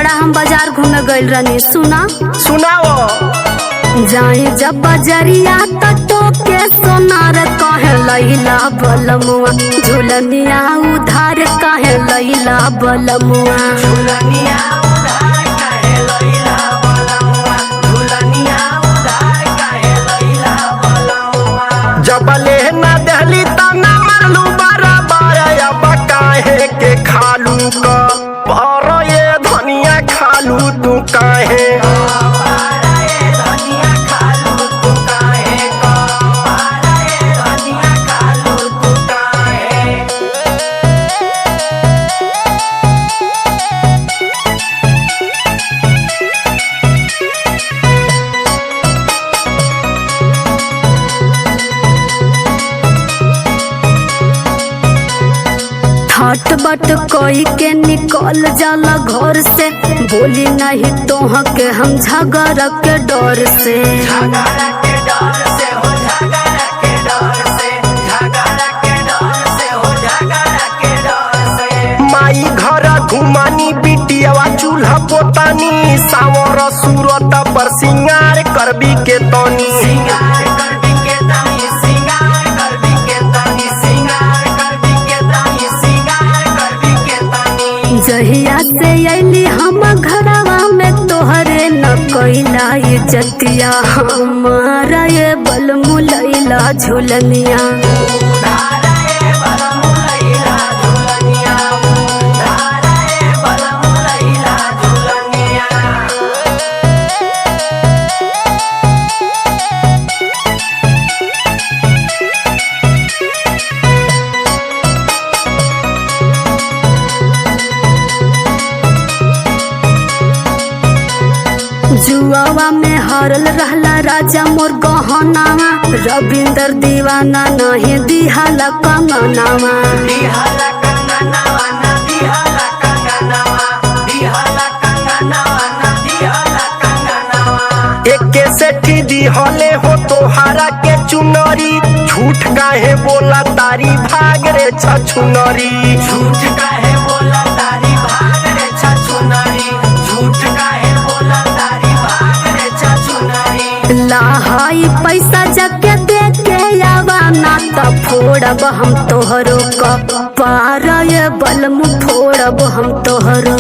बड़ा हम बाजार घूमे गइल रहनी। सुनाओ। जाए जब बजरिया तो के सोनार कहे लैला बलमुआ, झुलनिया उधार कहे लैला बलमुआ। झुलनिया उधार कहे लैला बलमुआ, झुलनिया उधार कहे लैला बलमुआ। जब लेना दहली तना मरलू बराबर, अब काहे के खालू का पर ये धनिया खालू तू काहे। हट बट कोई के निकल जाला घर से, बोली नहीं तो के हम झगड़ा के डर से। झगड़ा के डर से हो, झगड़ा के डर से, झगड़ा के डर से हो, झगड़ा के डर से। माई घर घुमानी बिटियावा चूल्हा पोतानी, सावर सूरत पर सिंगार करबी के तनी। सिंगार करबी के तनी, सिंगार करबी के तनी, सिंगार करबी के तनी, सिंगार करबी के तनी। जहिया से अली हम घरवा में तोहरे न कैला इज्जतिया, हमारा ये बलमु लैला झुलनिया। जुआवा में हरल रहला राजा मोर गहनावा, रविंदर दीवाना नहीं दिहाला कंगनावा। दिहाला कंगनावा ना, दिहाला कंगनावा, दिहाला कंगनावा ना, दिहाला कंगनावा। एके सेठी दिहले हो तोहारा के चुनरी, झूठ काहे बोला तारी भाग रे छछुनरी। झूठ काहे बोला तारी भाग रे छछुनरी, झूठ काहे बोला तारी भाग रे छछुनरी। लाहाई पैसा जके दे के आवा ना त फोड़ब हम तोहरो कपार, ये बलमु फोड़ब हम तोहरो।